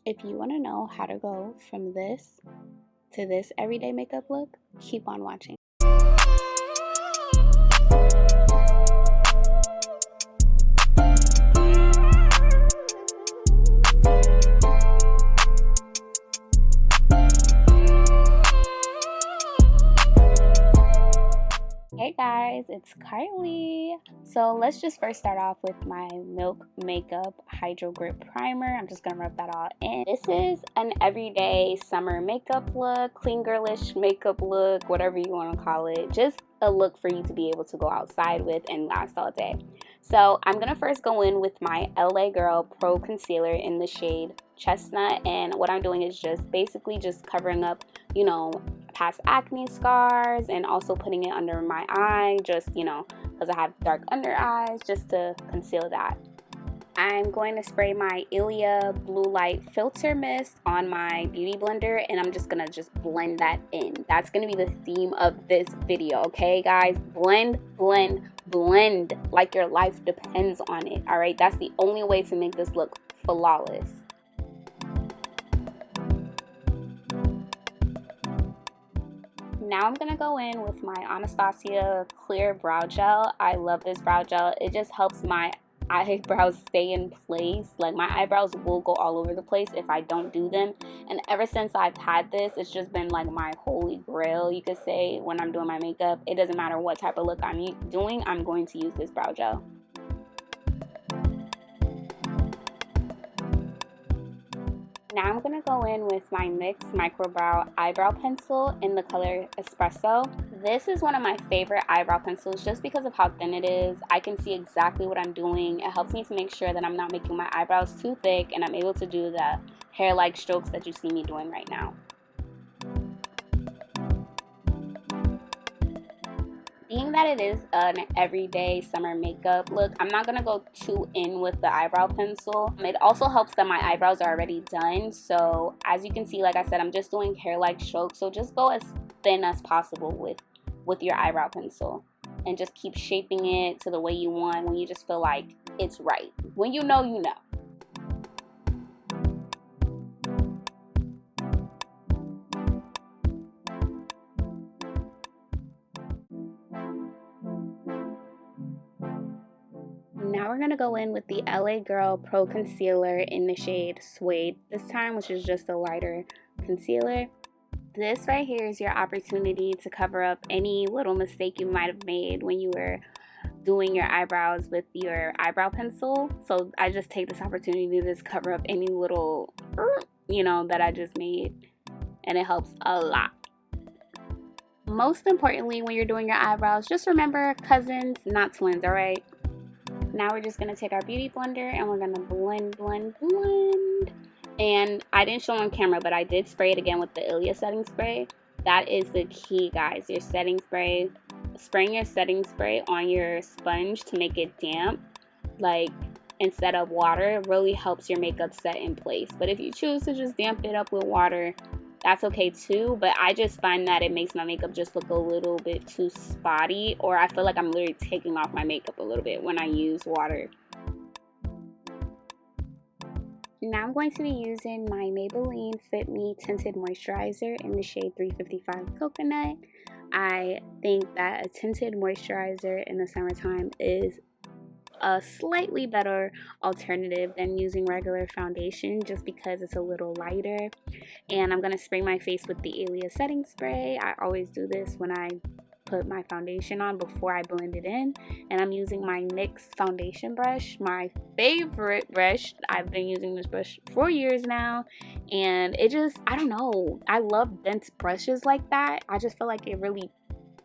If you want to know how to go from this to this everyday makeup look, keep on watching. Hey guys, it's Carly. So let's just first start off with my Milk Makeup Hydro Grip Primer. I'm just gonna rub that all in. This is an everyday summer makeup look, clean girlish makeup look, whatever you want to call it. Just a look for you to be able to go outside with and last all day. So I'm gonna first go in with my LA Girl Pro Concealer in the shade Chestnut, and what I'm doing is just basically just covering up, you know, past acne scars, and also putting it under my eye, just, you know, because I have dark under eyes, just to conceal that. I'm going to spray my Ilia Blue Light Filter Mist on my beauty blender, and I'm just gonna blend that in. That's gonna be the theme of this video, okay guys? Blend, blend, blend like your life depends on it. All right, that's the only way to make this look flawless. Now I'm going to go in with my Anastasia Clear Brow Gel. I love this brow gel. It just helps my eyebrows stay in place. Like, my eyebrows will go all over the place if I don't do them. And ever since I've had this, it's just been like my holy grail, you could say, when I'm doing my makeup. It doesn't matter what type of look I'm doing, I'm going to use this brow gel. Now I'm going to go in with my NYX Micro Brow Eyebrow Pencil in the color Espresso. This is one of my favorite eyebrow pencils just because of how thin it is. I can see exactly what I'm doing. It helps me to make sure that I'm not making my eyebrows too thick, and I'm able to do the hair-like strokes that you see me doing right now. Being that it is an everyday summer makeup look, I'm not going to go too in with the eyebrow pencil. It also helps that my eyebrows are already done. So as you can see, like I said, I'm just doing hair-like strokes. So just go as thin as possible with your eyebrow pencil. And just keep shaping it to the way you want when you just feel like it's right. When you know, you know. Now we're going to go in with the LA Girl Pro Concealer in the shade Suede this time, which is just a lighter concealer. This right here is your opportunity to cover up any little mistake you might have made when you were doing your eyebrows with your eyebrow pencil. So I just take this opportunity to just cover up any little, you know, that I just made, and it helps a lot. Most importantly, when you're doing your eyebrows, just remember, cousins, not twins, all right? Now we're just going to take our beauty blender and we're going to blend, blend, blend. And I didn't show on camera, but I did spray it again with the Ilia setting spray. That is the key, guys. Your setting spray, spraying your setting spray on your sponge to make it damp, like instead of water, really helps your makeup set in place. But if you choose to just damp it up with water, that's okay too, but I just find that it makes my makeup just look a little bit too spotty, or I feel like I'm literally taking off my makeup a little bit when I use water. Now I'm going to be using my Maybelline Fit Me Tinted Moisturizer in the shade 355 Coconut. I think that a tinted moisturizer in the summertime is a slightly better alternative than using regular foundation, just because it's a little lighter. And I'm going to spray my face with the Ilia setting spray. I always do this when I put my foundation on before I blend it in. And I'm using my NYX foundation brush, my favorite brush. I've been using this brush for years now, and it just, I don't know, I love dense brushes like that. I just feel like it really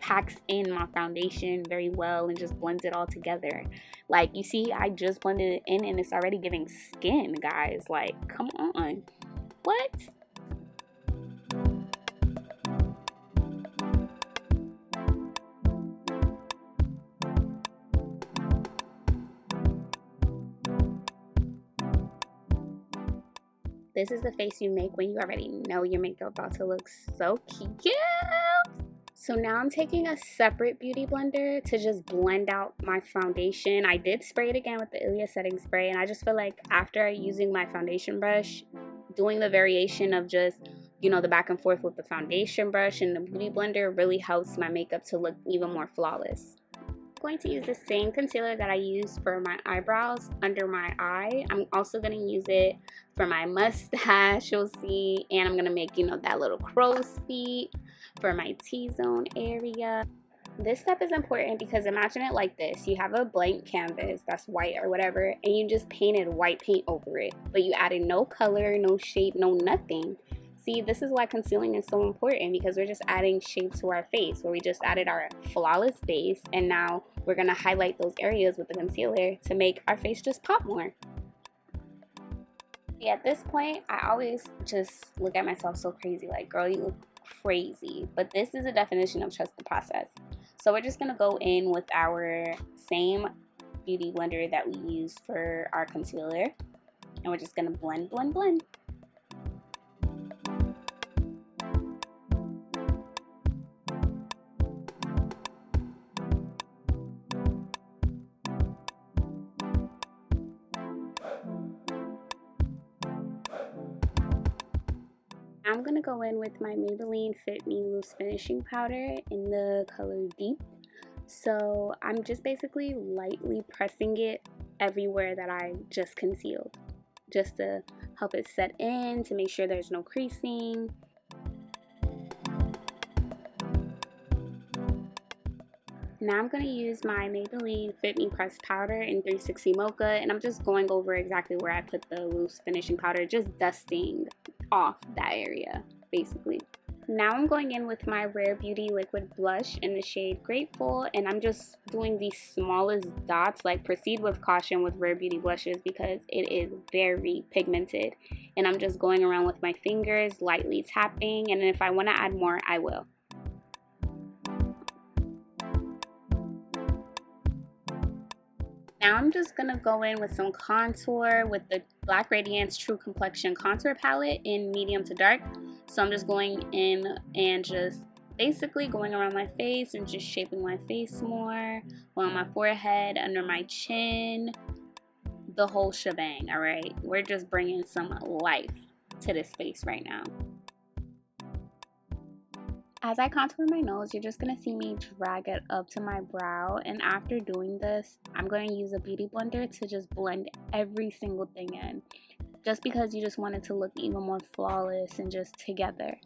packs in my foundation very well and just blends it all together. Like, you see, I just blended it in and it's already giving skin, guys. Like, come on. What? This is the face you make when you already know your makeup about to look so cute. So now I'm taking a separate beauty blender to just blend out my foundation. I did spray it again with the Ilia setting spray, and I just feel like after using my foundation brush, doing the variation of just, you know, the back and forth with the foundation brush and the beauty blender really helps my makeup to look even more flawless. I'm going to use the same concealer that I used for my eyebrows under my eye. I'm also going to use it for my mustache, you'll see, and I'm going to make, you know, that little crow's feet for my T-zone area. This step is important because imagine it like this. You have a blank canvas that's white or whatever, and you just painted white paint over it, but you added no color, no shape, no nothing. See, this is why concealing is so important, because we're just adding shape to our face, where we just added our flawless base, and now we're going to highlight those areas with the concealer to make our face just pop more. See, at this point, I always just look at myself so crazy, like, girl, you look crazy. But this is a definition of trust the process. So we're just going to go in with our same beauty blender that we used for our concealer, and we're just going to blend, blend, blend. I'm going to go in with my Maybelline Fit Me Loose Finishing Powder in the color Deep. So I'm just basically lightly pressing it everywhere that I just concealed, just to help it set in, to make sure there's no creasing. Now I'm going to use my Maybelline Fit Me Pressed Powder in 360 Mocha, and I'm just going over exactly where I put the loose finishing powder, just dusting off that area, basically. Now I'm going in with my Rare Beauty Liquid Blush in the shade Grateful, and I'm just doing the smallest dots. Like, proceed with caution with Rare Beauty blushes because it is very pigmented. And I'm just going around with my fingers, lightly tapping, and if I want to add more, I will. Now I'm just going to go in with some contour with the Black Radiance True Complexion Contour Palette in medium to dark. So I'm just going in and just basically going around my face and just shaping my face more, on my forehead, under my chin, the whole shebang, alright? We're just bringing some life to this face right now. As I contour my nose, you're just going to see me drag it up to my brow, and after doing this, I'm going to use a beauty blender to just blend every single thing in, just because you just want it to look even more flawless and just together.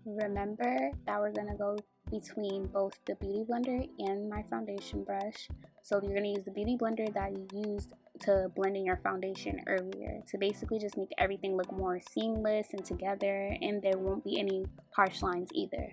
Remember that we're going to go between both the beauty blender and my foundation brush, so you're going to use the beauty blender that you used to blend in your foundation earlier to basically just make everything look more seamless and together, and there won't be any harsh lines either.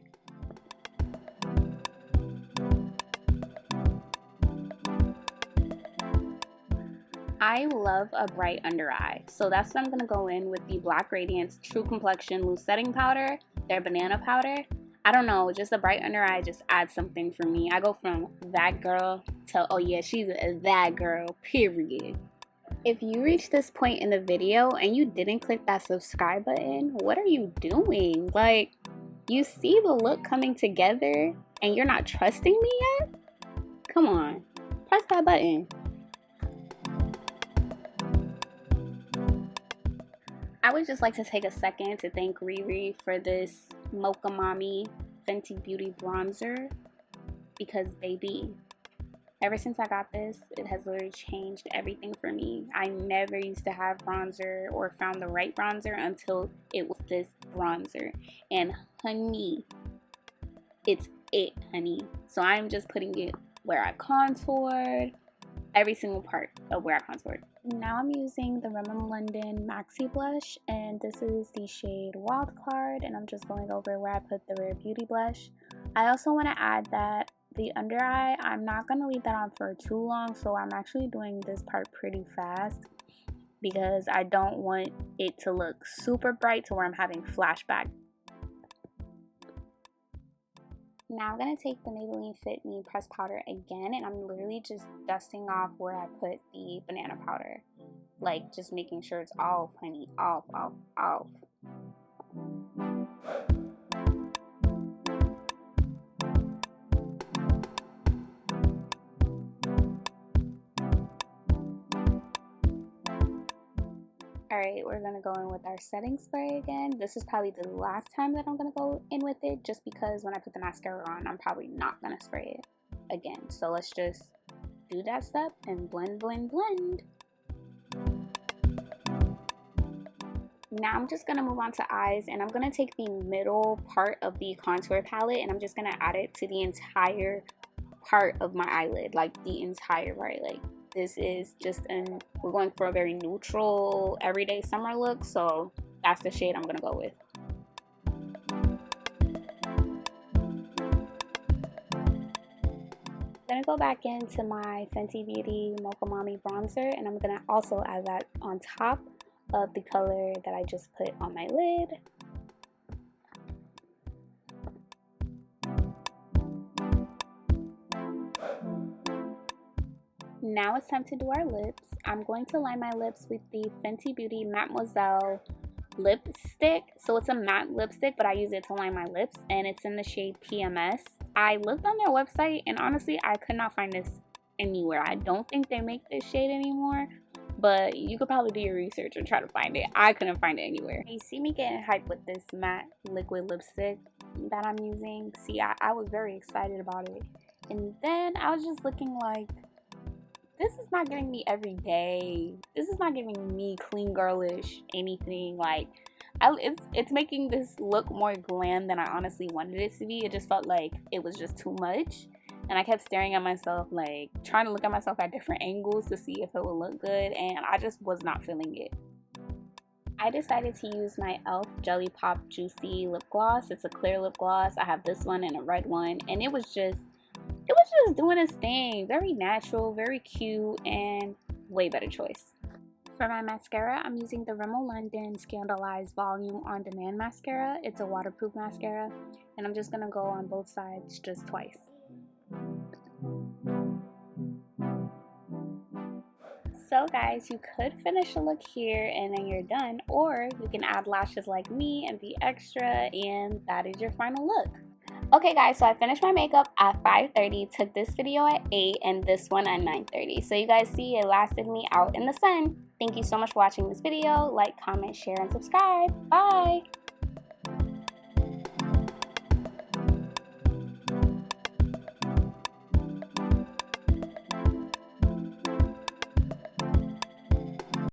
I love a bright under eye, so that's what I'm going to go in with the Black Radiance True Complexion Loose Setting Powder, their banana powder. I don't know, just a bright under eye just adds something for me. I go from that girl to, oh yeah, she's that girl, period. If you reached this point in the video and you didn't click that subscribe button, what are you doing? Like, you see the look coming together and you're not trusting me yet? Come on, press that button. I would just like to take a second to thank Riri for this Mocha Mommy Fenty Beauty bronzer, because baby, ever since I got this, it has literally changed everything for me. I never used to have bronzer or found the right bronzer until it was this bronzer, and honey, it's it, honey. So I'm just putting it where I contoured, every single part of where I contoured. Now I'm using the Rimmel London Maxi Blush, and this is the shade Wild Card, and I'm just going over where I put the Rare Beauty blush. I also want to add that the under eye, I'm not going to leave that on for too long, so I'm actually doing this part pretty fast because I don't want it to look super bright to where I'm having flashback. Now I'm going to take the Maybelline Fit Me pressed powder again, and I'm literally just dusting off where I put the banana powder. Like, just making sure it's off, honey. Off, off, off. Alright, we're going to go in with our setting spray again. This is probably the last time that I'm going to go in with it, just because when I put the mascara on, I'm probably not going to spray it again. So let's just do that step and blend, blend, blend. Now I'm just going to move on to eyes, and I'm going to take the middle part of the contour palette and I'm just going to add it to the entire part of my eyelid, like the entire part. Like, this is just we're going for a very neutral everyday summer look, so that's the shade I'm gonna go with. I'm gonna go back into my Fenty Beauty Mocha Mommy bronzer, and I'm gonna also add that on top of the color that I just put on my lid. Now it's time to do our lips. I'm going to line my lips with the Fenty Beauty Mademoiselle lipstick. So it's a matte lipstick, but I use it to line my lips, and it's in the shade PMS. I looked on their website, and honestly, I could not find this anywhere. I don't think they make this shade anymore, but you could probably do your research and try to find it. I couldn't find it anywhere. You see me getting hyped with this matte liquid lipstick that I'm using. See, I was very excited about it. And then I was just looking like, this is not giving me every day. This is not giving me clean girlish anything. Like, it's making this look more glam than I honestly wanted it to be. It just felt like it was just too much. And I kept staring at myself, like trying to look at myself at different angles to see if it would look good. And I just was not feeling it. I decided to use my e.l.f. Jelly Pop Juicy lip gloss. It's a clear lip gloss. I have this one and a red one. And it was just doing its thing. Very natural, very cute, and way better choice. For my mascara, I'm using the Rimmel London Scandalized Volume On Demand Mascara. It's a waterproof mascara, and I'm just going to go on both sides just twice. So guys, you could finish a look here and then you're done, or you can add lashes like me and be extra, and that is your final look. Okay guys, so I finished my makeup at 5:30, took this video at 8, and this one at 9:30. So you guys see, it lasted me out in the sun. Thank you so much for watching this video. Like, comment, share, and subscribe. Bye!